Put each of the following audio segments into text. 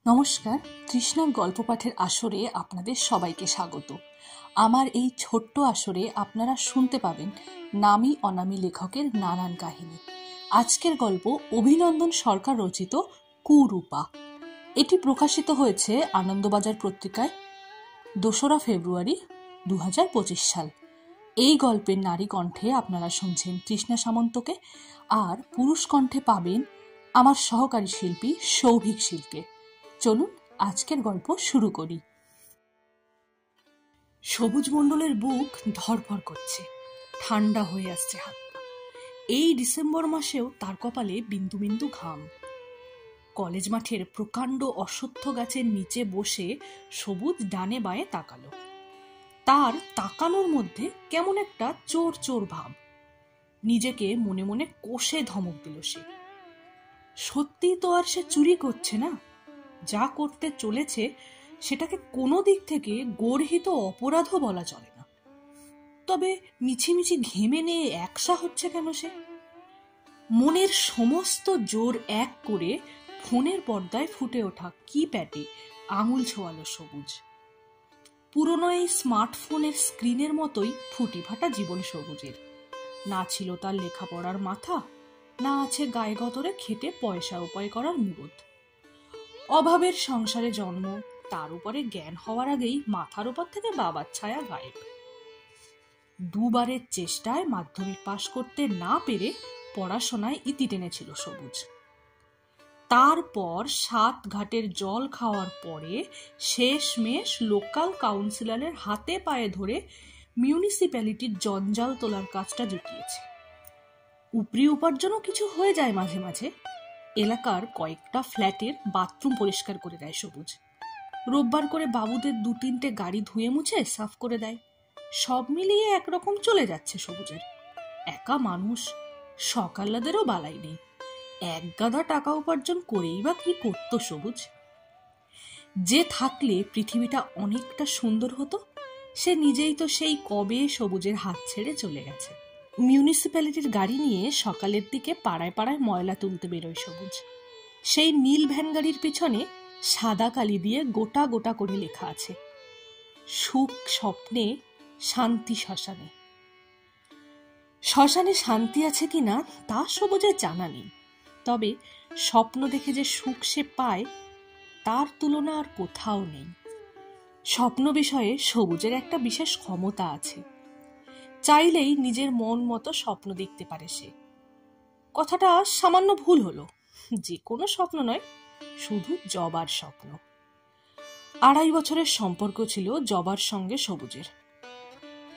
নমস্কার, তৃষ্ণার গল্প পাঠের আসরে আপনাদের সবাইকে স্বাগত। আমার এই ছোট্ট আসরে আপনারা শুনতে পাবেন নামী অনামী লেখকের নানান কাহিনী। আজকের গল্প অভিনন্দন সরকার রচিত কুরূপা। এটি প্রকাশিত হয়েছে আনন্দবাজার পত্রিকায় 2রা ফেব্রুয়ারি 2025 সাল। এই গল্পের নারী কণ্ঠে আপনারা শুনছেন তৃষ্ণা সামন্তকে, আর পুরুষ কণ্ঠে পাবেন আমার সহকারী শিল্পী সৌভিক শীলকে। চলুন আজকের গল্প শুরু করি। সবুজ মণ্ডলের বুক ধড়ফড় করছে, ঠান্ডা হয়ে আসছে হাত পা। এই ডিসেম্বর মাসেও তার কপালে বিন্দু বিন্দু ঘাম। কলেজ মাঠের প্রকাণ্ড অশ্বত্থ গাছের নিচে বসে সবুজ ডানে বাঁয়ে তাকালো। তার তাকানোর মধ্যে কেমন একটা চোর চোর ভাব। নিজেকে মনে মনে কষে ধমক দিল সে। সত্যি তো আর সে চুরি করছে না। যা করতে চলেছে সেটাকে কোনো দিক থেকে গর্হিত অপরাধও বলা চলে না। তবে মিছিমিছি ঘেমে নিয়ে একসা হচ্ছে কেন সে? মনের সমস্ত জোর এক করে ফোনের পর্দায় ফুটে ওঠা কিপ্যাডে আঙুল ছোঁয়ালো সবুজ। পুরনো এই স্মার্টফোনের স্ক্রিনের মতোই ফুটি ফাটা জীবন সবুজের। না ছিল তার লেখাপড়ার মাথা, না আছে গায়ে গতরে খেটে পয়সা উপায় করার মুরদ। অভাবের সংসারে জন্ম, তার উপরে জ্ঞান হওয়ার আগেই মাথার উপর থেকে বাবার ছায়া গায়েব। দুবারের চেষ্টায় মাধ্যমিক পাশ করতে না পেরে পড়াশোনায় ইতি টেনেছিল সবুজ। তারপর 7 ঘাটের জল খাওয়ার পরে শেষমেশ লোকাল কাউন্সিলরের হাতে পায়ে ধরে মিউনিসিপ্যালিটির জঞ্জাল তোলার কাজটা জুটিয়েছে। উপরি উপার্জনও কিছু হয়ে যায় মাঝে মাঝে। এলাকার কয়েকটা ফ্ল্যাটের বাথরুম পরিষ্কার করে দেয় সবুজ। রোববার করে বাবুদের 2-3টে গাড়ি ধুয়ে মুছে সাফ করে দেয়। সব মিলিয়ে একরকম চলে যাচ্ছে সবুজের। একা মানুষ, সকাল্লাদেরও বালাই নেই। এক গাদা টাকা উপার্জন করেই বা কি করত সবুজ? যে থাকলে পৃথিবীটা অনেকটা সুন্দর হতো, সে নিজেই তো সেই কবে সবুজের হাত ছেড়ে চলে গেছে। মিউনিসিপ্যালিটির গাড়ি নিয়ে সকালের দিকে পাড়ায় পাড়ায় ময়লা তুলতে বেরোয় সবুজ। সেই নীল ভ্যান গাড়ির পিছনে সাদা কালি দিয়ে গোটা গোটা করে লেখা আছে, সুখ স্বপ্নে, শান্তি শ্মশানে। শ্মশানে শান্তি আছে কিনা তা সবুজের জানা নেই। তবে স্বপ্ন দেখে যে সুখ সে পায়, তার তুলনা আর কোথাও নেই। স্বপ্ন বিষয়ে সবুজের একটা বিশেষ ক্ষমতা আছে। চাইলেই নিজের মন মতো স্বপ্ন দেখতে পারে সে। কথাটা সামান্য ভুল হলো। যে কোনো স্বপ্ন নয়, শুধু জবার স্বপ্ন। 2.5 বছরের সম্পর্ক ছিল জবার সঙ্গে সবুজের।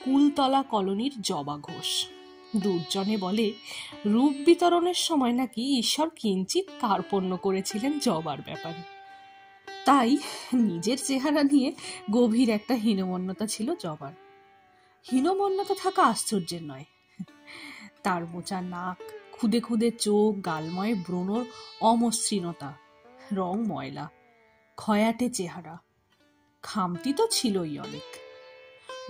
কুলতলা কলোনির জবা ঘোষ। দুর্জনে বলে রূপ বিতরণের সময় নাকি ঈশ্বর কিঞ্চিৎ কার্পণ্য করেছিলেন জবার ব্যাপারে। তাই নিজের চেহারা নিয়ে গভীর একটা হীনমন্যতা ছিল জবার। হীনমন্যতা থাকা আশ্চর্যের নয়। তার মোচা নাক, খুদে খুদে চোখ, গালময় ব্রণর অমসৃণতা, রং ময়লা, খয়াটে চেহারা, খামতি তো ছিলই অনেক।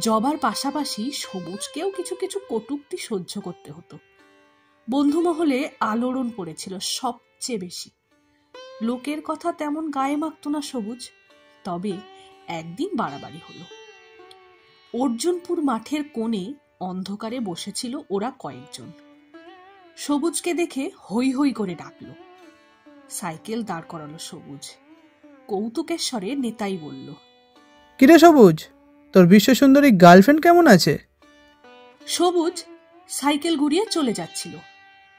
জবার পাশাপাশি সবুজকেও কিছু কিছু কটূক্তি সহ্য করতে হতো। বন্ধু মহলে আলোড়ন পড়েছিল সবচেয়ে বেশি। লোকের কথা তেমন গায়ে মাখত না সবুজ। তবে একদিন বাড়াবাড়ি হলো। অর্জুনপুর মাঠের কোণে অন্ধকারে বসেছিল ওরা কয়েকজন। সবুজকে দেখে হই হই করে ডাকলো। সাইকেল দাঁড় করালো সবুজ। কৌতুকের স্বরে নেতাই বলল, কিরে সবুজ, তোর বিশ্বসুন্দরী গার্লফ্রেন্ড কেমন আছে? সবুজ সাইকেল ঘুরিয়ে চলে যাচ্ছিল।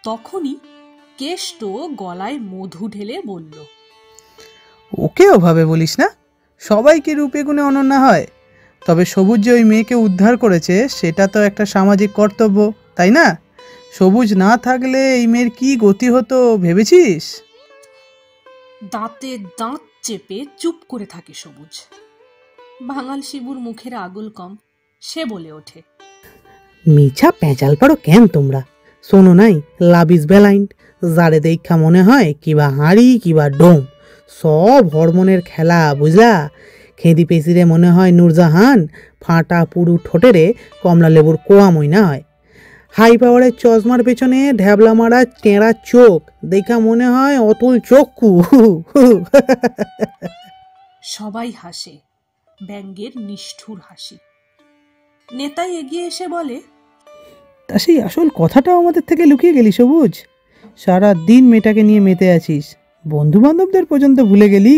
তখনই কেষ্ট গলায় মধু ঢেলে বলল, ওকে ওভাবে বলিস না, সবাই কি রূপে গুণে অনন্যা হয়? তবে সবুজ যে ওই মেয়েকে উদ্ধার করেছে সেটা তো একটা সামাজিক কর্তব্য, তাই না? সবুজ না থাকলে এই মেয়ের কি গতি হতো ভেবেছিস? দাঁতে দাঁত চেপে চুপ করে থাকে সবুজ। ভাঙাল শিবুর মুখের আগুল কম। সে বলে ওঠে, মিছা পেঁচাল পারো কেন তোমরা? শোনো নাই, লাভ ইজ ব্যালাইন্ড। যারে দেখা মনে হয় কিবা হাঁড়ি কিবা ডোম, সব হরমোনের খেলা, বুঝলা? খেদি পেশিরে মনে হয় নূরজাহান, ফাটা পুরু ঠোঁটেরে কমলা লেবুর কোয়া মইনা হয়। হাই পাওয়ারের চশমার পেছনে ঢ্যাবলা মারা টেঁড়া চোখ, দেখা মনে হয় অতুল চক্ষু। সবাই হাসে, ব্যঙ্গের নিষ্ঠুর হাসি। নেতাই এগিয়ে এসে বলে, তা সেই আসল কথাটাও আমাদের থেকে লুকিয়ে গেলি সবুজ। সারা দিন মেয়েটাকে নিয়ে মেতে আছিস, বন্ধু বান্ধবদের পর্যন্ত ভুলে গেলি।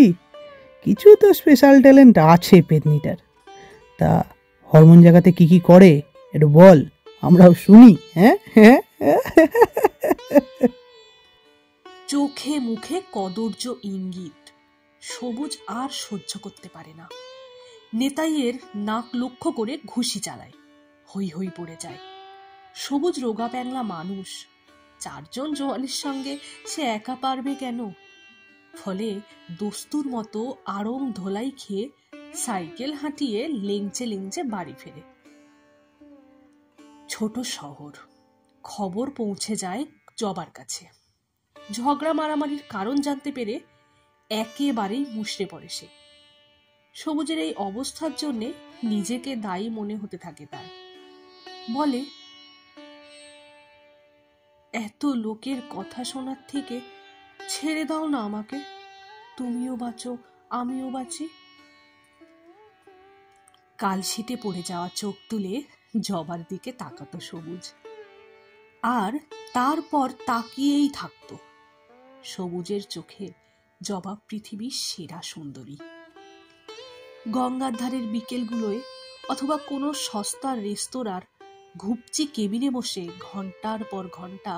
কিছু তো স্পেশাল ট্যালেন্ট আছে পেতনিটার। তা হরমোন জায়গাতে কি কি করে একটু বল, আমরাও শুনি। হ্যাঁ হ্যাঁ। চোখে মুখে কদর্য ইঙ্গিত। সবুজ আর সহ্য করতে পারে না। নেতাইয়ের নাক লক্ষ্য করে ঘুষি চালায়, হই হই পড়ে যায়। সবুজ রোগা প্যাংলা মানুষ, 4 জন জোয়ানের সঙ্গে সে একা পারবে কেন? ফলে দস্তুর মতো আড়ং ধোলাই খেয়ে সাইকেল হাঁটিয়ে লেংচে লেংচে বাড়ি ফেরে। ছোট শহর, খবর পৌঁছে যায় জবার কাছে। ঝগড়া মারামারির কারণ জানতে পেরে একেবারেই মুষড়ে পড়ে সে। সবুজের এই অবস্থার জন্য নিজেকে দায়ী মনে হতে থাকে তার। বলে, এত লোকের কথা শোনার থেকে ছেড়ে দাও না আমাকে, তুমিও বাঁচো আমিও বাঁচি। কালশিটে পড়ে যাওয়া চোখ তুলে জবার দিকে তাকাতো সবুজ, আর তারপর তাকিয়েই থাকতো। সবুজের চোখে জবা পৃথিবীর সেরা সুন্দরী। গঙ্গার ধারের বিকেলগুলোয় অথবা কোনো সস্তার রেস্তোরাঁর ঘুপচি কেবিনে বসে ঘন্টার পর ঘন্টা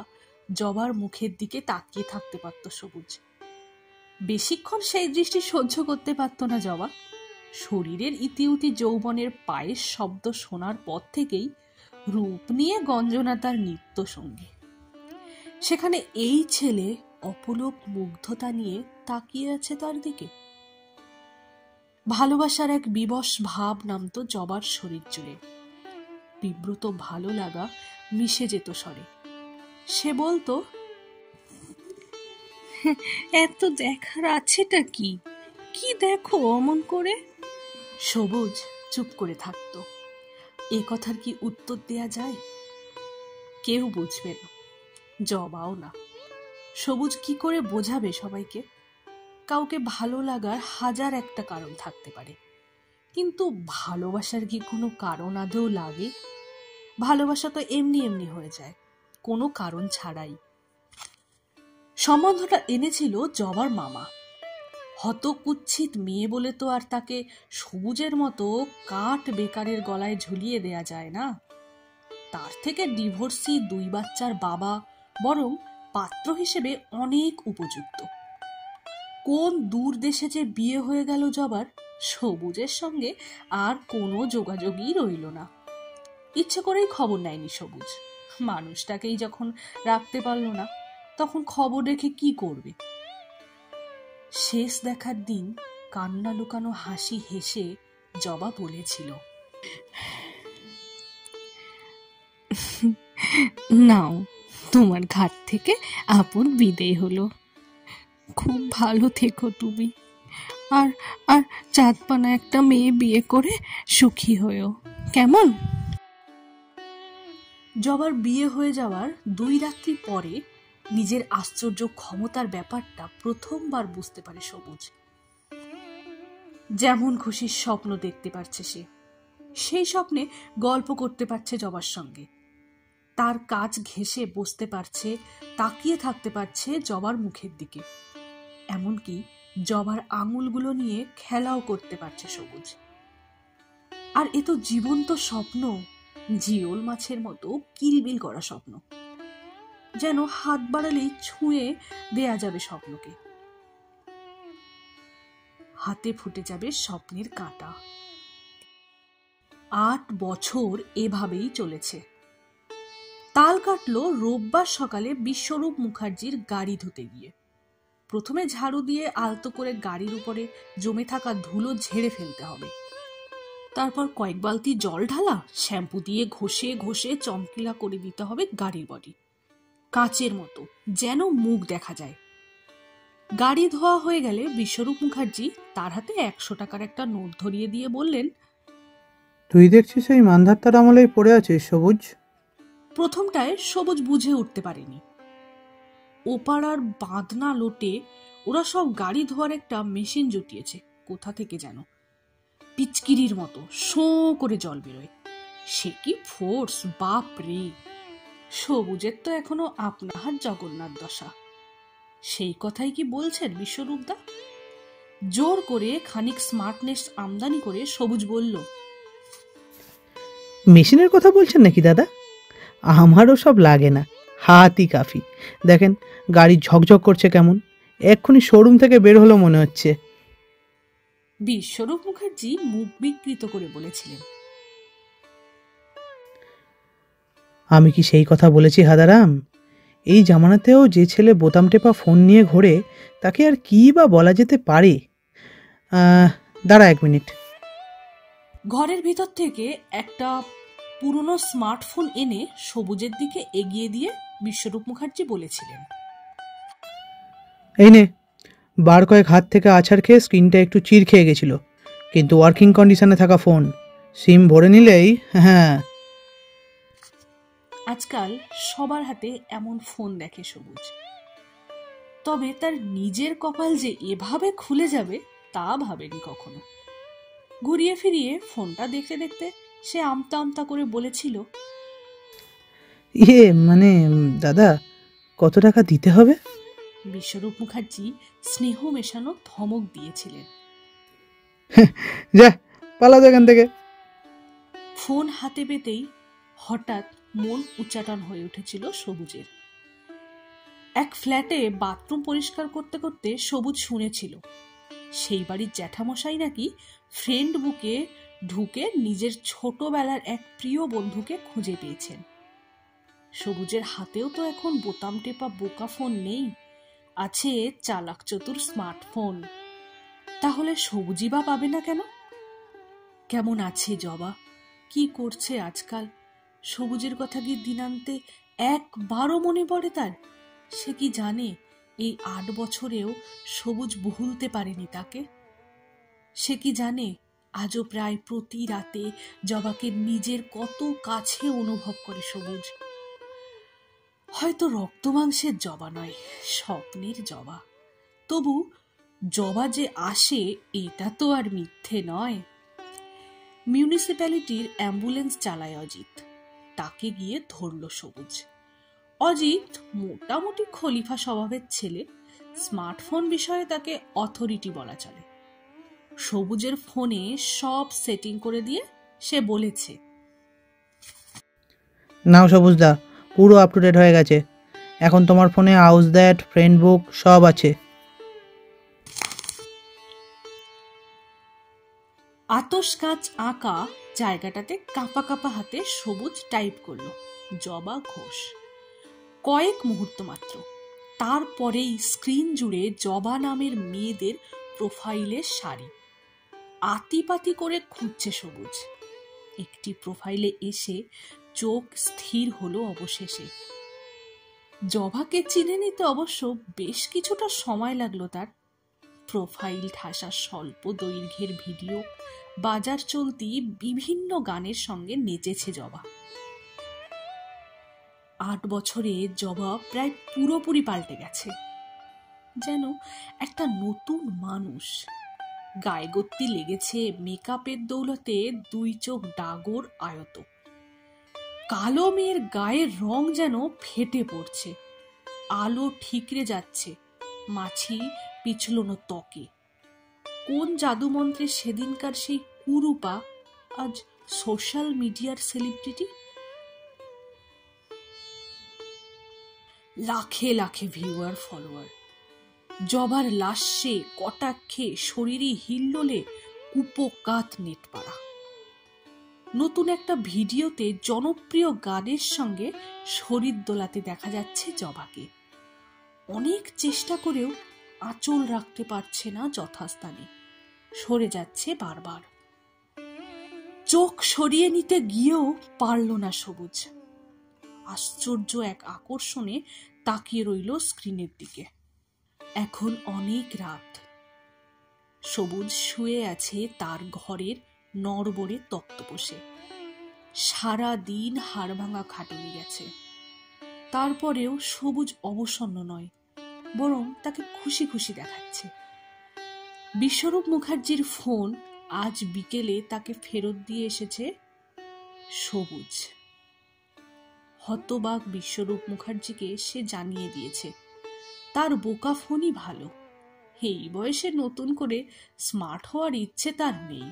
জবার মুখের দিকে তাকিয়ে থাকতে পারত সবুজ। বেশিক্ষণ সেই দৃষ্টি সহ্য করতে পারত না জবা। শরীরের ইতিউতি যৌবনের পায়ের শব্দ শোনার পর থেকেই রূপ নিয়ে গঞ্জনা তার নিত্য সঙ্গী। সেখানে এই ছেলে অপলোক মুগ্ধতা নিয়ে তাকিয়ে আছে তার দিকে। ভালোবাসার এক বিবশ ভাব নামতো জবার শরীর জুড়ে। বিব্রত ভালো লাগা মিশে যেত স্বরে। সে বলতো, এত দেখার আছেটা কি? কি দেখো অমন করে? সবুজ চুপ করে থাকতো। এ কথার কি উত্তর দেয়া যায়? কেউ বুঝবে না, জবাও না। সবুজ কি করে বোঝাবে সবাইকে? কাউকে ভালো লাগার 1000 একটা কারণ থাকতে পারে, কিন্তু ভালোবাসার কি কোনো কারণ আদৌ লাগে? ভালোবাসা তো এমনি এমনি হয়ে যায়, কোনো কারণ ছাড়াই। সম্বন্ধটা এনেছিল জবার মামা। হতকুচ্ছিত মেয়ে বলে তো আর তাকে সবুজের মতো কাঠ বেকারের গলায় ঝুলিয়ে দেয়া যায় না। তার থেকে ডিভোর্সি 2 বাচ্চার বাবা বরং পাত্র হিসেবে অনেক উপযুক্ত। কোন দূর দেশে যে বিয়ে হয়ে গেল জবার, সবুজের সঙ্গে আর কোনো যোগাযোগই রইল না। ইচ্ছে করেই খবর নেয়নি সবুজ। মানুষটাকেই যখন রাখতে পারল না, তখন খবর রেখে কি করবে? শেষ দেখার দিন কান্না লুকানো হাসি হেসে জবা বলেছিল, নাও তোমার ঘাট থেকে আপন বিদেয় হলো। খুব ভালো থেকো তুমি, আর আর চাঁদপানা একটা মেয়ে বিয়ে করে সুখী হয়েও, কেমন? জবার বিয়ে হয়ে যাওয়ার 2 রাত্রি পরে নিজের আশ্চর্য ক্ষমতার ব্যাপারটা প্রথমবার বুঝতে পারে সবুজ। যেমন খুশি স্বপ্ন দেখতে পারছে সে, সেই স্বপ্নে গল্প করতে পারছে জবার সঙ্গে। তার কাজ ঘেঁষে বসতে পারছে, তাকিয়ে থাকতে পারছে জবার মুখের দিকে। এমনকি জবার আঙুলগুলো নিয়ে খেলাও করতে পারছে সবুজ। আর এ তো জীবন্ত স্বপ্ন, জিওল মাছের মতো কিলবিল করা স্বপ্ন, যেন হাত বাড়ালেই ছুঁয়ে দেয়া যাবে স্বপ্নকে। হাতে ফুটে যাবে স্বপ্নের কাঁটা। 8 বছর এভাবেই চলেছে। তাল কাটলো রোববার সকালে বিশ্বরূপ মুখার্জির গাড়ি ধুতে গিয়ে। প্রথমে ঝাড়ু দিয়ে আলতো করে গাড়ির উপরে জমে থাকা ধুলো ঝেড়ে ফেলতে হবে। তারপর কয়েক বালতি জল ঢালা, শ্যাম্পু দিয়ে ঘষে ঘষে চমকিলা করে দিতে হবে গাড়ির বডি, কাচের মতো, যেন মুখ দেখা যায়। গাড়ি ধোয়া হয়ে গেলে বিশ্বরূপ মুখার্জি তার হাতে 100 টাকার একটা নোট ধরিয়ে দিয়ে বললেন, তুই দেখছিস এই মান্ধাত্তার আমলেই পড়ে আছিস সবুজ। প্রথমটায় সবুজ বুঝে উঠতে পারেনি। ওপাড়ার বাঁধনা লোটে ওরা সব গাড়ি ধোয়ার একটা মেশিন জুটিয়েছে কোথা থেকে যেন, পিচকিরির মতো শো করে জল বেরোয়। সে কি ফোর্স, বাপ রে! সবুজের তো এখনো আপনার জগন্নাথ দশা। সেই কথাই কি বলছেন বিশ্বরূপদা? জোর করে খানিক স্মার্টনেস আমদানি করে সবুজ বলল, মেশিনের কথা বলছেন নাকি দাদা? আমারও সব লাগে না, হাতই কাফি। দেখেন গাড়ি ঝকঝক করছে কেমন, এক্ষুনি শোরুম থেকে বের হলো মনে হচ্ছে। বিশ্বরূপ মুখার্জি মুখ বিকৃত করে বলেছিলেন। আমি কি সেই কথা বলেছি হাদারাম? এই জামানাতেও যে ছেলে বোতাম টেপা ফোন নিয়ে ঘোরে তাকে আর কি বা বলা যেতে পারে? দাঁড়া 1 মিনিট। ঘরের ভিতর থেকে একটা পুরনো স্মার্টফোন এনে সবুজের দিকে এগিয়ে দিয়ে বিশ্বরূপ মুখার্জি বলেছিলেন, এই নে, বার কয়েক হাত থেকে আছাড় খেয়ে স্ক্রিনটা একটু চির খেয়ে গেছিল, কিন্তু ওয়ার্কিং কন্ডিশনে থাকা ফোন, সিম ভরে নিলেই। হ্যাঁ, আজকাল সবার হাতে এমন ফোন দেখে সবুজ, তবে তার নিজের কপাল যে এভাবে খুলে যাবে তা ভাবেনি কখনো। ঘুরিয়ে ফিরিয়ে ফোনটা দেখতে দেখতে সে আমতা আমতা করে বলেছিল, মানে দাদা, কত টাকা দিতে হবে? বিশ্বরূপ মুখার্জি স্নেহ মেশানো ধমক দিয়েছিলেন। যা পালাও এখান থেকে। ফোন হাতে পেতেই হঠাৎ মন উচ্চাটন হয়ে উঠেছিল সবুজের। এক ফ্ল্যাটে বাথরুম পরিষ্কার করতে করতে সবুজ শুনেছিল সেই বাড়ির জ্যাঠামশাই নাকি ফ্রেন্ড বুকে ঢুকে নিজের ছোটবেলার এক প্রিয় বন্ধুকে খুঁজে পেয়েছেন। সবুজের হাতেও তো এখন বোতাম টেপা বোকা ফোন নেই, আছে চালাক চতুর স্মার্টফোন। তাহলে সবুজই বা পাবে না কেন? কেমন আছে জবা, কি করছে আজকাল? সবুজের কথা কি দিনান্তে একবারও মনে পড়ে তার? সে কি জানে এই 8 বছরেও সবুজ ভুলতে পারেনি তাকে? সে কি জানে আজও প্রায় প্রতি রাতে জবাকে নিজের কত কাছে অনুভব করে সবুজ? হয়তো রক্ত মাংসের জবা নয়, স্বপ্নের জবা, তবু জবা যে আসে এটা তো আর মিথ্যে নয়। মিউনিসিপ্যালিটির অ্যাম্বুলেন্স চালায় অজিত, তাকে গিয়ে ধরল সবুজ। অজিত মোটামুটি খলিফা স্বভাবের ছেলে, স্মার্টফোন বিষয়ে তাকে অথরিটি বলা চলে। সবুজের ফোনে সব সেটিং করে দিয়ে সে বলেছে, নাও সবুজদা, পুরো আপ টু ডেট হয়ে গেছে। এখন তোমার ফোনে হাউস দ্যাট, ফ্রেন্ড বুক সব আছে। আতস কাঁচ আঁকা জায়গাটাতে কাঁপা কাঁপা হাতে সবুজ টাইপ করল জবা ঘোষ। কয়েক মুহূর্ত মাত্র, তারপরেই স্ক্রিন জুড়ে জবা নামের মেয়েদের প্রোফাইলের সারি আতিপাতি করে খুঁজছে সবুজ। একটি প্রোফাইলে এসে চোখ স্থির হলো অবশেষে। জবাকে চিনে নিতে অবশ্য বেশ কিছুটা সময় লাগলো তার। প্রোফাইল ঠাসা স্বল্প দৈর্ঘ্যের ভিডিও, বাজার চলতি বিভিন্ন গানের সঙ্গে নেচেছে জবা। 8 বছরে জবা প্রায় পুরোপুরি পাল্টে গেছে, যেন একটা নতুন মানুষ। গায়েগত্তি লেগেছে মেকআপের দৌলতে 2 চোখ ডাগর আয়ত। কালো মেয়ের গায়ের রং যেন ফেটে পড়ছে, আলো ঠিকরে যাচ্ছে মাছি পিছলনো ত্বকে। কোন জাদুমন্ত্রে সেদিনকার সেই কুরূপা আজ সোশ্যাল মিডিয়ার সেলিব্রিটি। লাখে লাখে ভিউয়ার, ফলোয়ার। জবার লাশে কটাক্ষে শরীরই হিল্লোলে কুপোকাত নেট পাড়া। নতুন একটা ভিডিওতে জনপ্রিয় গানের সঙ্গে শরীর দোলাতে দেখা যাচ্ছে জবাকে। অনেক চেষ্টা করেও আঁচল রাখতে পারছে না যথাস্থানে, সরে যাচ্ছে বারবার। চোখ সরিয়ে নিতে গিয়েও পারল না সবুজ। আশ্চর্য এক আকর্ষণে তাকিয়ে রইল স্ক্রিনের দিকে। এখন অনেক রাত। সবুজ শুয়ে আছে তার ঘরের নড়বড়ে তক্তপোষে। সারা দিন হাড় ভাঙা খাটুনি গেছে। তারপরেও সবুজ অবসন্ন নয়, বরং তাকে খুশি খুশি দেখাচ্ছে। বিশ্বরূপ মুখার্জির ফোন আজ বিকেলে তাকে ফেরত দিয়ে এসেছে সবুজ। হতবাক বিশ্বরূপ মুখার্জিকে সে জানিয়ে দিয়েছে তার বোকা ফোনই ভালো, এই বয়সে নতুন করে স্মার্ট হওয়ার ইচ্ছে তার নেই।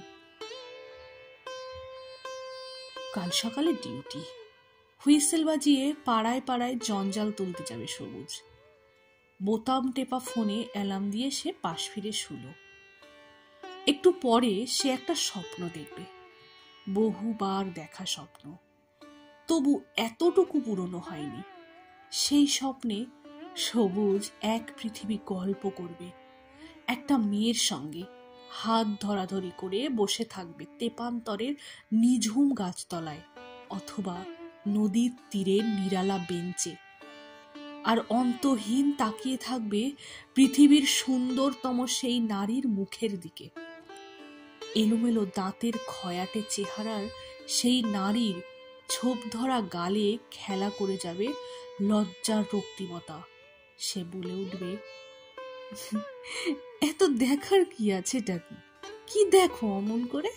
কাল সকালে ডিউটি। হুইসেল বাজিয়ে পাড়ায় পাড়ায় জঞ্জাল তুলতে যাবে সবুজ। বোতাম টেপা ফোনে অ্যালার্ম দিয়ে সে পাশ ফিরে শুল। একটু পরে সে একটা স্বপ্ন দেখবে, বহুবার দেখা স্বপ্ন, তবু এতটুকু পুরনো হয়নি। সেই স্বপ্নে সবুজ এক পৃথিবী গল্প করবে, একটা মেয়ের সঙ্গে হাত ধরাধরি করে বসে থাকবে তেপান্তরের নিঝুম গাছতলায় অথবা নদীর তীরের নিরালা বেঞ্চে, আর অন্তহীন তাকিয়ে থাকবে পৃথিবীর সুন্দরতম সেই নারীর মুখের দিকে। এলোমেলো দাঁতের খয়াটে চেহারার সেই নারীর ছোপ ধরা গালে খেলা করে যাবে লজ্জার রক্তিমতা। সে বলে উঠবে, এত দেখার কি আছে? কি দেখো অমন করে?